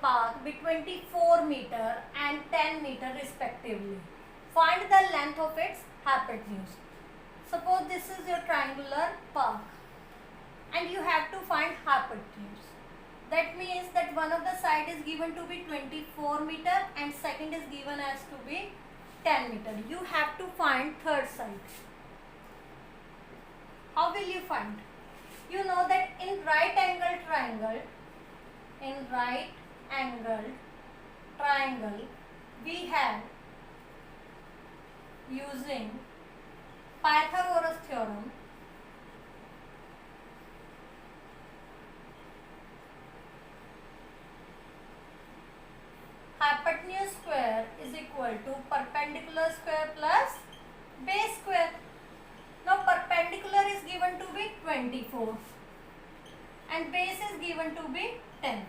path be 24 meter and 10 meter respectively. Find the length of its hypotenuse. Suppose this is your triangular path and you have to find hypotenuse. That means that one of the side is given to be 24 meter and second is given as to be 10 meter. You have to find third side. How will you find? You know that in right angle triangle, we have using Pythagoras theorem, hypotenuse square is equal to perpendicular square plus base square. Now perpendicular is given to be 24 and base is given to be 10.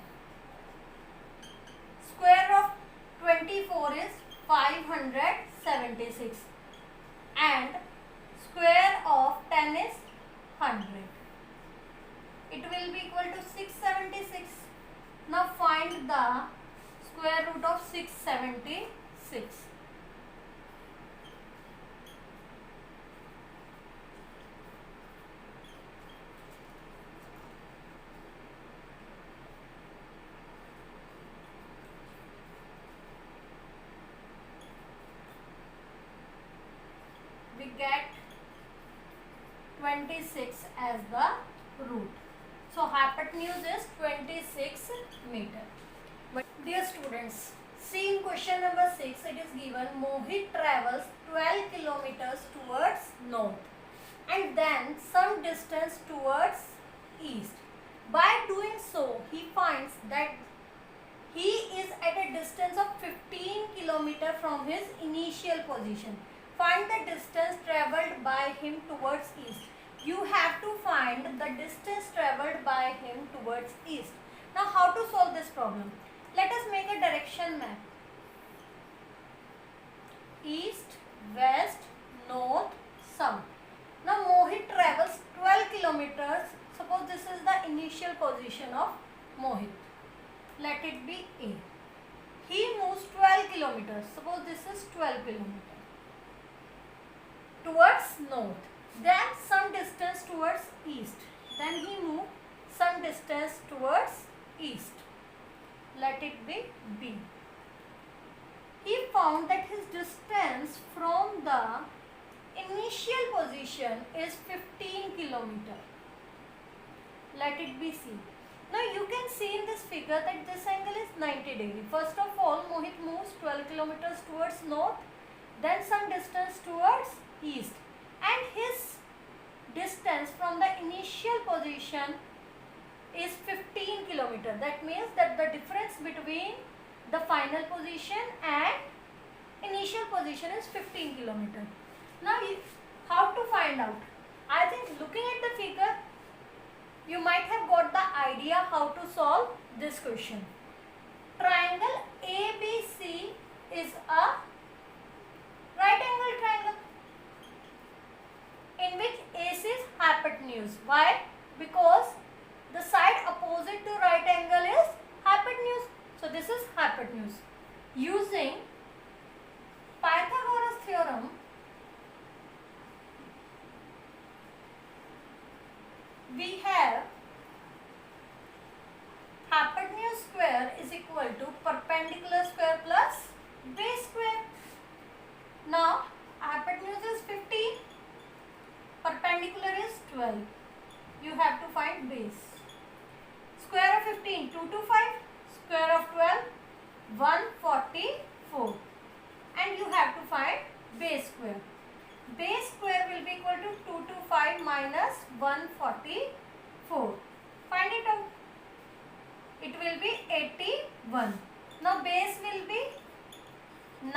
Square of 24 is 576 and square of 10 is 100. It will be equal to 676. Now find the square root of 676. We get 26 as the root. So hypotenuse is 26 meter. But dear students, see in question number 6 it is given Mohit travels 12 kilometers towards north and then some distance towards east. By doing so, he finds that he is at a distance of 15 kilometers from his initial position. Find the distance travelled by him towards east. You have to find the distance travelled by him towards east. Now how to solve this problem? Let us make a direction map. East, west, north, south. Now Mohit travels 12 kilometers. Suppose this is the initial position of Mohit. Let it be A. He moves 12 kilometers. Suppose this is 12 kilometers. Towards north. Then some distance towards east. Then he moves some distance towards east. Let it be B. He found that his distance from the initial position is 15 km. Let it be C. Now you can see in this figure that this angle is 90 degrees. First of all, Mohit moves 12 kilometers towards north, then some distance towards east, and his distance from the initial position is 15 kilometers. That means that the difference between the final position and initial position is 15 kilometers. Now how to find out? I think looking at the figure you might have got the idea how to solve this question. Triangle ABC is a right angle triangle in which AC is hypotenuse. Why? Because the side opposite to right angle is hypotenuse. So this is hypotenuse. Using Pythagoras theorem, we have hypotenuse square is equal to perpendicular square plus base square. Now hypotenuse is 15, perpendicular is 12. You have to find base. Square of 15, 2 to 5. Square of 12, 144. And you have to find base square. Base square will be equal to 2 to 5 minus 144. Find it out. It will be 81. Now base will be 9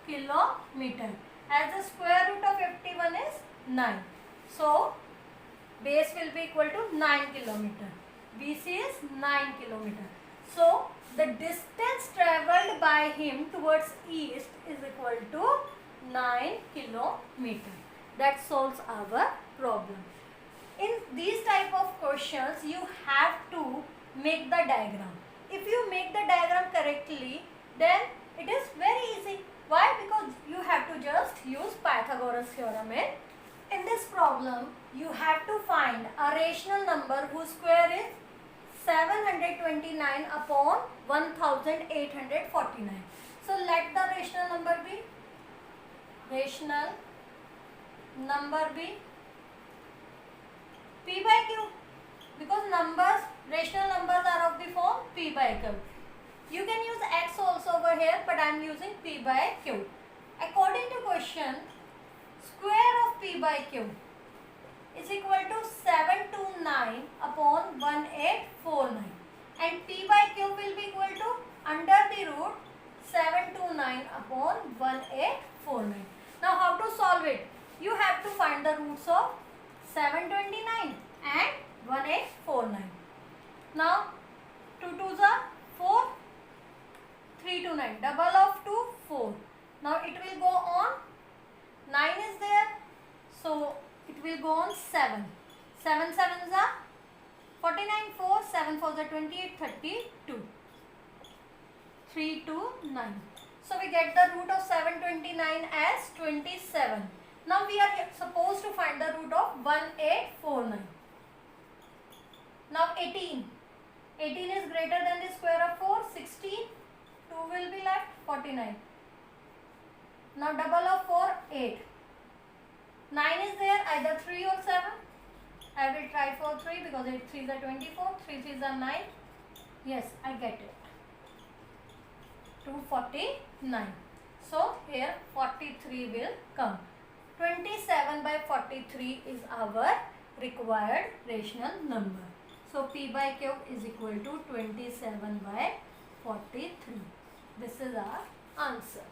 kilometer. As the square root of 81 is 9. So base will be equal to 9 kilometer. BC is 9 kilometer. So the distance travelled by him towards east is equal to 9 kilometer. That solves our problem. In these type of questions, you have to make the diagram. if you make the diagram correctly, then it is very easy. Why? Because you have to just use Pythagoras theorem. In this problem, you have to find a rational number whose square is 729 upon 1849. So let the rational number be P by Q, because rational numbers are of the form P by Q. You can use X also over here, but I am using P by Q. According to question, square of P by Q is equal to 729 upon 1849, and P by Q will be equal to under the root 729 upon 1849. Now how to solve it? You have to find the roots of 729 and 1849. Now 2 2s are 4, 3 to 9, double of 2, 4. Now it will go on, 9 is there, so it will go on 7. 7 7s are 49, 4, 7 4s are 28, 32. 3 to 9. So we get the root of 729 as 27. Now we are supposed to find the root of 1849. Now 18. 18 is greater than the square of 4, 16. 2 will be left, 49. Now double of 4, 8. 9 is there, either 3 or 7. I will try for 3 because 8 3s are 24, 3 3s are 9. Yes, I get it. 249. So here 43 will come. 27 by 43 is our required rational number. So P by Q is equal to 27 by 43. This is our answer.